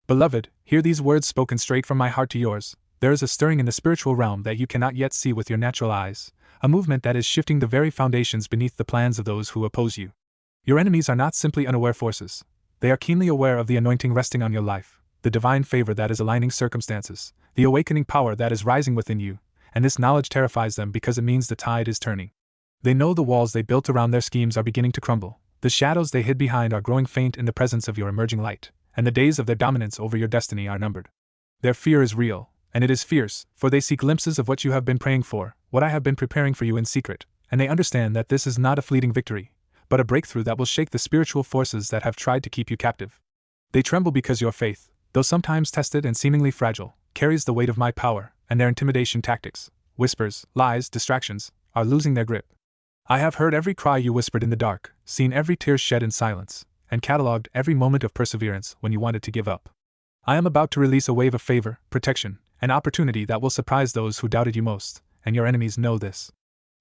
Beloved, hear these words spoken straight from my heart to yours. There is a stirring in the spiritual realm that you cannot yet see with your natural eyes, a movement that is shifting the very foundations beneath the plans of those who oppose you. Your enemies are not simply unaware forces. They are keenly aware of the anointing resting on your life, the divine favor that is aligning circumstances, the awakening power that is rising within you, and this knowledge terrifies them because it means the tide is turning. They know the walls they built around their schemes are beginning to crumble, the shadows they hid behind are growing faint in the presence of your emerging light, and the days of their dominance over your destiny are numbered. Their fear is real, and it is fierce, for they see glimpses of what you have been praying for, what I have been preparing for you in secret, and they understand that this is not a fleeting victory, but a breakthrough that will shake the spiritual forces that have tried to keep you captive. They tremble because your faith, though sometimes tested and seemingly fragile, carries the weight of my power, and their intimidation tactics, whispers, lies, distractions, are losing their grip. I have heard every cry you whispered in the dark, seen every tear shed in silence, and catalogued every moment of perseverance when you wanted to give up. I am about to release a wave of favor, protection, and opportunity that will surprise those who doubted you most, and your enemies know this.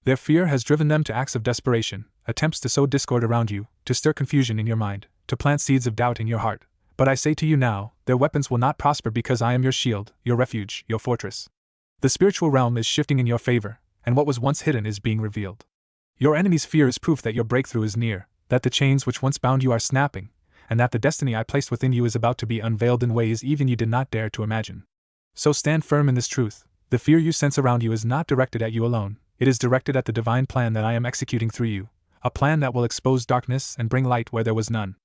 Their fear has driven them to acts of desperation, attempts to sow discord around you, to stir confusion in your mind, to plant seeds of doubt in your heart. But I say to you now, their weapons will not prosper because I am your shield, your refuge, your fortress. The spiritual realm is shifting in your favor, and what was once hidden is being revealed. Your enemy's fear is proof that your breakthrough is near, that the chains which once bound you are snapping, and that the destiny I placed within you is about to be unveiled in ways even you did not dare to imagine. So stand firm in this truth. The fear you sense around you is not directed at you alone, it is directed at the divine plan that I am executing through you, a plan that will expose darkness and bring light where there was none.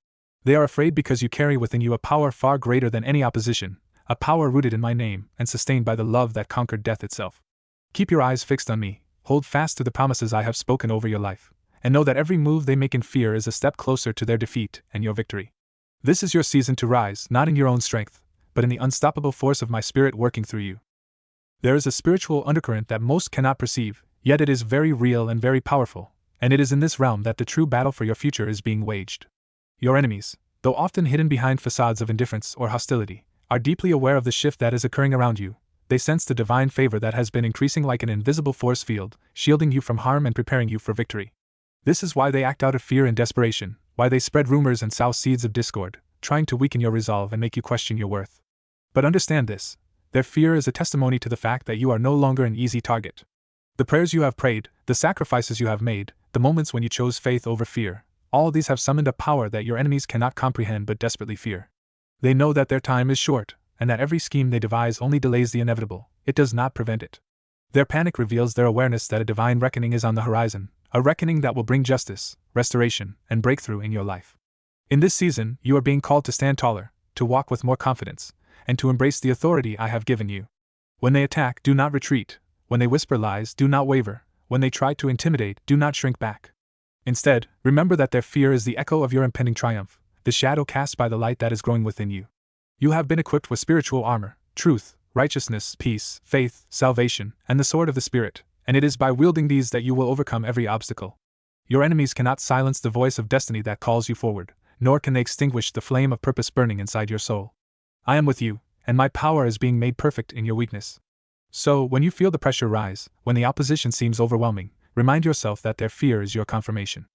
They are afraid because you carry within you a power far greater than any opposition, a power rooted in my name and sustained by the love that conquered death itself. Keep your eyes fixed on me, hold fast to the promises I have spoken over your life, and know that every move they make in fear is a step closer to their defeat and your victory. This is your season to rise, not in your own strength, but in the unstoppable force of my spirit working through you. There is a spiritual undercurrent that most cannot perceive, yet it is very real and very powerful, and it is in this realm that the true battle for your future is being waged. Your enemies, though often hidden behind facades of indifference or hostility, are deeply aware of the shift that is occurring around you. They sense the divine favor that has been increasing like an invisible force field, shielding you from harm and preparing you for victory. This is why they act out of fear and desperation, why they spread rumors and sow seeds of discord, trying to weaken your resolve and make you question your worth. But understand this, their fear is a testimony to the fact that you are no longer an easy target. The prayers you have prayed, the sacrifices you have made, the moments when you chose faith over fear, all these have summoned a power that your enemies cannot comprehend but desperately fear. They know that their time is short, and that every scheme they devise only delays the inevitable, it does not prevent it. Their panic reveals their awareness that a divine reckoning is on the horizon, a reckoning that will bring justice, restoration, and breakthrough in your life. In this season, you are being called to stand taller, to walk with more confidence, and to embrace the authority I have given you. When they attack, do not retreat. When they whisper lies, do not waver. When they try to intimidate, do not shrink back. Instead, remember that their fear is the echo of your impending triumph, the shadow cast by the light that is growing within you. You have been equipped with spiritual armor, truth, righteousness, peace, faith, salvation, and the sword of the Spirit, and it is by wielding these that you will overcome every obstacle. Your enemies cannot silence the voice of destiny that calls you forward, nor can they extinguish the flame of purpose burning inside your soul. I am with you, and my power is being made perfect in your weakness. So, when you feel the pressure rise, when the opposition seems overwhelming, remind yourself that their fear is your confirmation.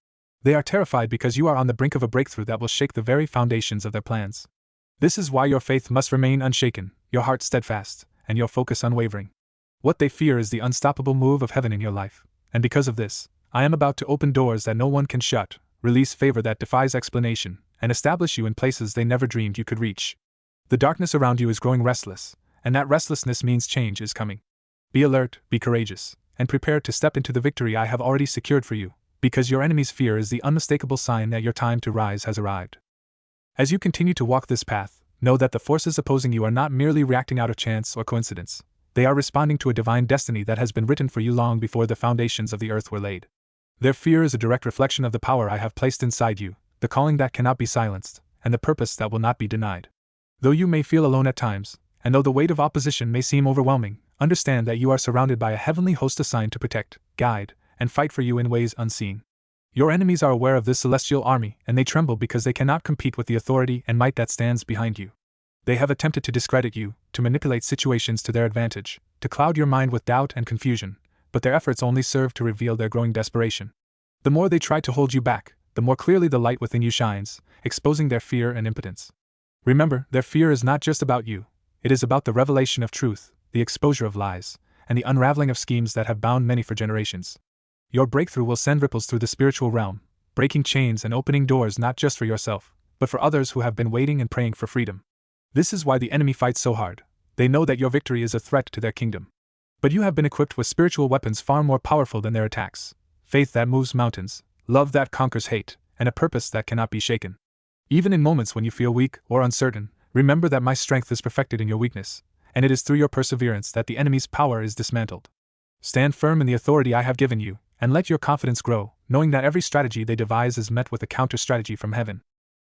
They are terrified because you are on the brink of a breakthrough that will shake the very foundations of their plans. This is why your faith must remain unshaken, your heart steadfast, and your focus unwavering. What they fear is the unstoppable move of heaven in your life, and because of this, I am about to open doors that no one can shut, release favor that defies explanation, and establish you in places they never dreamed you could reach. The darkness around you is growing restless, and that restlessness means change is coming. Be alert, be courageous, and prepare to step into the victory I have already secured for you, because your enemy's fear is the unmistakable sign that your time to rise has arrived. As you continue to walk this path, know that the forces opposing you are not merely reacting out of chance or coincidence. They are responding to a divine destiny that has been written for you long before the foundations of the earth were laid. Their fear is a direct reflection of the power I have placed inside you, the calling that cannot be silenced, and the purpose that will not be denied. Though you may feel alone at times, and though the weight of opposition may seem overwhelming, understand that you are surrounded by a heavenly host assigned to protect, guide, and fight for you in ways unseen. Your enemies are aware of this celestial army, and they tremble because they cannot compete with the authority and might that stands behind you. They have attempted to discredit you, to manipulate situations to their advantage, to cloud your mind with doubt and confusion, but their efforts only serve to reveal their growing desperation. The more they try to hold you back, the more clearly the light within you shines, exposing their fear and impotence. Remember, their fear is not just about you, it is about the revelation of truth, the exposure of lies, and the unraveling of schemes that have bound many for generations. Your breakthrough will send ripples through the spiritual realm, breaking chains and opening doors not just for yourself, but for others who have been waiting and praying for freedom. This is why the enemy fights so hard. They know that your victory is a threat to their kingdom. But you have been equipped with spiritual weapons far more powerful than their attacks: faith that moves mountains, love that conquers hate, and a purpose that cannot be shaken. Even in moments when you feel weak or uncertain, remember that my strength is perfected in your weakness, and it is through your perseverance that the enemy's power is dismantled. Stand firm in the authority I have given you, and let your confidence grow, knowing that every strategy they devise is met with a counter-strategy from heaven.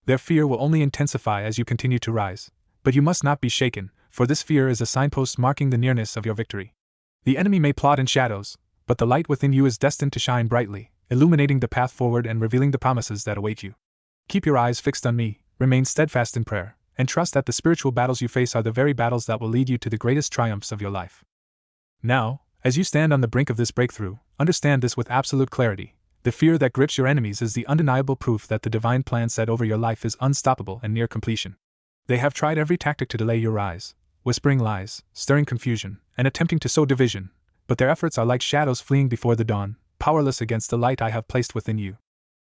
Their fear will only intensify as you continue to rise, but you must not be shaken, for this fear is a signpost marking the nearness of your victory. The enemy may plot in shadows, but the light within you is destined to shine brightly, illuminating the path forward and revealing the promises that await you. Keep your eyes fixed on me, remain steadfast in prayer, and trust that the spiritual battles you face are the very battles that will lead you to the greatest triumphs of your life. Now, as you stand on the brink of this breakthrough, understand this with absolute clarity: the fear that grips your enemies is the undeniable proof that the divine plan set over your life is unstoppable and near completion. They have tried every tactic to delay your rise, whispering lies, stirring confusion, and attempting to sow division, but their efforts are like shadows fleeing before the dawn, powerless against the light I have placed within you.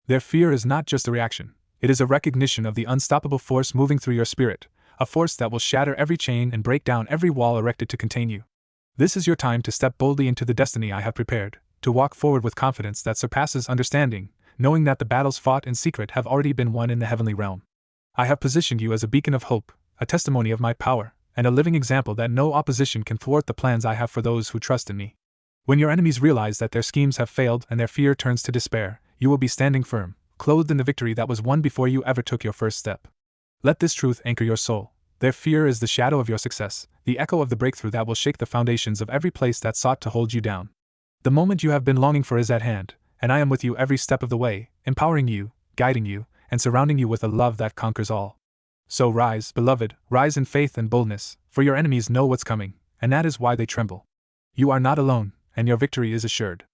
Their fear is not just a reaction, it is a recognition of the unstoppable force moving through your spirit, a force that will shatter every chain and break down every wall erected to contain you. This is your time to step boldly into the destiny I have prepared, to walk forward with confidence that surpasses understanding, knowing that the battles fought in secret have already been won in the heavenly realm. I have positioned you as a beacon of hope, a testimony of my power, and a living example that no opposition can thwart the plans I have for those who trust in me. When your enemies realize that their schemes have failed and their fear turns to despair, you will be standing firm, clothed in the victory that was won before you ever took your first step. Let this truth anchor your soul: their fear is the shadow of your success, the echo of the breakthrough that will shake the foundations of every place that sought to hold you down. The moment you have been longing for is at hand, and I am with you every step of the way, empowering you, guiding you, and surrounding you with a love that conquers all. So rise, beloved, rise in faith and boldness, for your enemies know what's coming, and that is why they tremble. You are not alone, and your victory is assured.